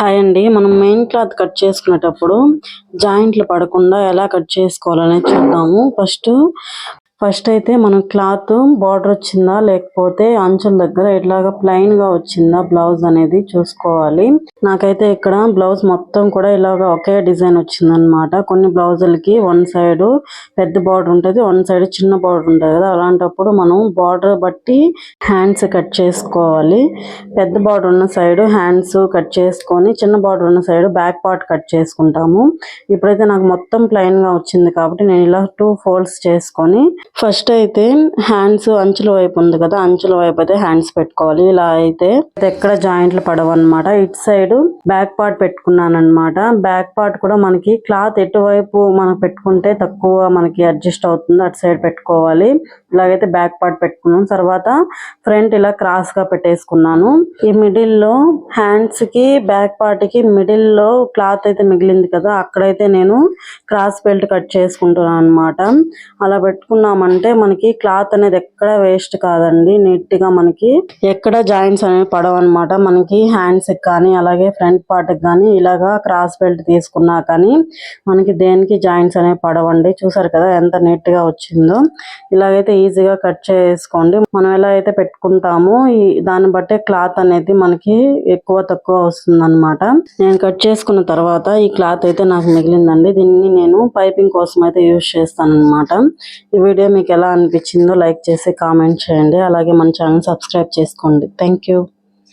Hi అండి. మనం main cloth cut చేసుకునేటప్పుడు జాయింట్లు పడకుండా ఎలా కట్ చేసుకోవాలనేది చూద్దాము. ఫస్ట్ అయితే మనం క్లాత్ బార్డర్ వచ్చిందా లేకపోతే అంచుల దగ్గర ఇట్లాగా ప్లెయిన్ గా వచ్చిందా బ్లౌజ్ అనేది చూసుకోవాలి. నాకైతే ఇక్కడ బ్లౌజ్ మొత్తం కూడా ఇలాగా ఒకే డిజైన్ వచ్చిందనమాట. కొన్ని బ్లౌజులకి వన్ సైడ్ పెద్ద బార్డర్ ఉంటుంది, వన్ సైడ్ చిన్న బార్డర్ ఉంటుంది కదా. అలాంటప్పుడు మనం బార్డర్ బట్టి హ్యాండ్స్ కట్ చేసుకోవాలి. పెద్ద బార్డర్ ఉన్న సైడ్ హ్యాండ్స్ కట్ చేసుకొని చిన్న బార్డర్ ఉన్న సైడ్ బ్యాక్ పార్ట్ కట్ చేసుకుంటాము. ఇప్పుడైతే నాకు మొత్తం ప్లెయిన్ గా వచ్చింది కాబట్టి నేను ఇలా 2 ఫోల్డ్స్ చేసుకొని ఫస్ట్ అయితే హ్యాండ్స్ అంచుల వైపు ఉంది కదా, అంచుల వైపు అయితే హ్యాండ్స్ పెట్టుకోవాలి. ఇలా అయితే ఎక్కడ జాయింట్లు పడవన్నమాట. ఇటు సైడ్ బ్యాక్ పార్ట్ పెట్టుకున్నాను అనమాట. బ్యాక్ పార్ట్ కూడా మనకి క్లాత్ ఎటువైపు మనం పెట్టుకుంటే తక్కువ మనకి అడ్జస్ట్ అవుతుంది అటు సైడ్ పెట్టుకోవాలి. ఇలాగైతే బ్యాక్ పార్ట్ పెట్టుకున్నాను. తర్వాత ఫ్రంట్ ఇలా క్రాస్ గా పెట్టేసుకున్నాను. ఈ మిడిల్ లో హ్యాండ్స్ కి బ్యాక్ పార్ట్ కి మిడిల్ లో క్లాత్ అయితే మిగిలింది కదా, అక్కడైతే నేను క్రాస్ బెల్ట్ కట్ చేసుకుంటున్నాను అనమాట. అలా పెట్టుకున్నామంటే మనకి క్లాత్ అనేది ఎక్కడ వేస్ట్ కాదండి. నీట్ గా మనకి ఎక్కడ జాయింట్స్ అనేవి పడవన్నమాట. మనకి హ్యాండ్స్ కానీ అలాగే ఫ్రంట్ పార్ట్ కానీ ఇలాగా క్రాస్ బెల్ట్ తీసుకున్నా కానీ మనకి దేనికి జాయింట్స్ అనేవి పడవండి. చూసారు కదా ఎంత నీట్ గా వచ్చిందో. ఇలాగైతే ఈజీగా కట్ చేసుకోండి. మనం ఎలా అయితే పెట్టుకుంటామో దాన్ని బట్టే క్లాత్ అనేది మనకి ఎక్కువ తక్కువ వస్తుంది అనమాట. నేను కట్ చేసుకున్న తర్వాత ఈ క్లాత్ అయితే నాకు మిగిలిందండి. దీన్ని నేను పైపింగ్ కోసం అయితే యూజ్ చేస్తాను అనమాట. ఈ వీడియో మీకు ఎలా అనిపించిందో లైక్ చేసి కామెంట్ చేయండి. అలాగే మన ఛానల్ సబ్స్క్రైబ్ చేసుకోండి. Thank you.